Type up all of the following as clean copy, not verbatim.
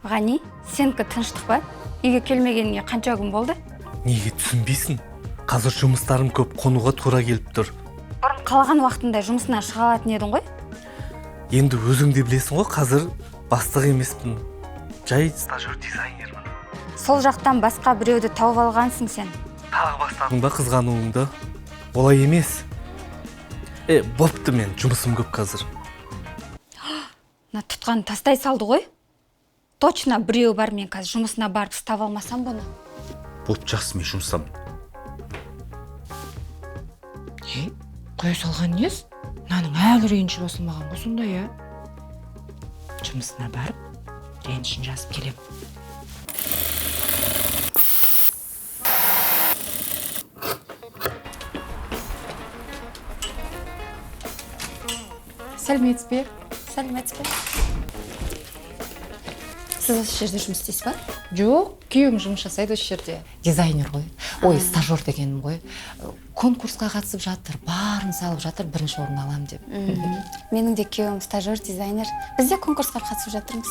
Ғани, сенікі тыныштық па? Үйге келмегеніңе қанша күн болды? Неге түсінбейсің? Қазір жұмыстарым көп, қонуға тура келіп тұр. Бұрын қалаған уақытында жұмысынан шыға алатын едің ғой? Енді өзің де білесің ғой, қазір бастық емеспін. Жай стажер дизайнермін. Сол жақтан басқа біреуді тауып алғансың сен. Тағы бастадың ба қызғануыңды? Олай емес. Бопты, мен жұмысым көп қазір. Тұтқаны тастай салды ғой? Точно біреу бар, мен қазір жұмысына барып ұстап алмасам бұны. Болып жақсы, мен жұмыстамын. Қоя салған нес? Мынаның әлі реніші басылмаған ғой сондай, жұмысына барып, ренішін жазып келем. Сәлеметсіз бе? Сәлеметсіз бе? Сіз осы жерде жұмыс істейсіз ба? Жоқ, күйеуім жұмыс жасайды осы жерде. Дизайнер ғой. Ой, стажер дегенім ғой. Конкурсқа қатысып жатыр, барын салып жатыр, бірінші орын алам деп. Менің де күйеуім стажер, дизайнер. Біз де конкурсқа қатысып жатырмыз.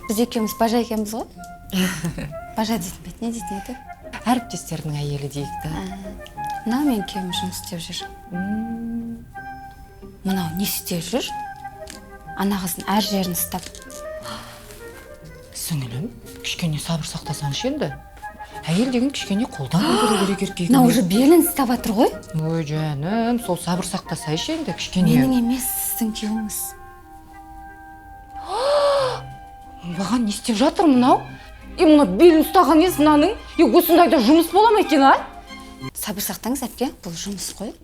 Біз екеуміз Бажа екенбіз ғой? Бажа дейтін бе? Не дейтін еді? Әріптестердің әйелі дейік та. Мынау мен күйеуім жұмыс істеп жүр. Мынау не істеп жүр? Ана қыздың әр жерін ұстап. Сіңілім, кішкене сабыр сақтасаңшы енді. Әйел деген кішкене қолдан көру керек еркегіне. Мынау уже белін ұстап жатыр ғой? Ой жаным, сол сабыр сақтасайшы енді кішкене. Менің емес, сіздің күйеуіңіз. Маған не істеп жатыр мынау? Мына белін ұстаған несі мынаның? Осындайда жұмыс бола ма екен, Сабыр сақтаңыз, әпке, бұл жұмыс қой.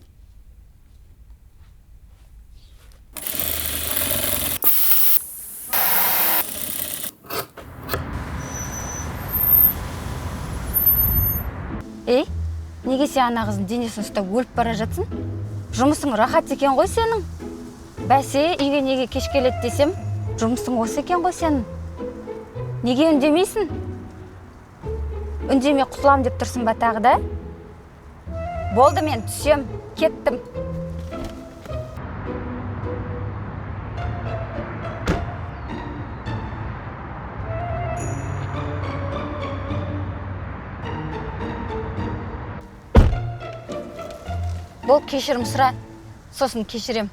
Неге сен ана қыздың денесін ұстап өліп бара жатсың? Жұмысың рахат екен ғой сенің? Бәсе, үйге неге кеш келеді десем, жұмысың осы екен ғой сенің? Неге үндемейсің? Үндемей құтылам деп тұрсың ба тағы да? Болды, мен түсем, кеттім. Бол, кешірім сұра, сосын кешірем.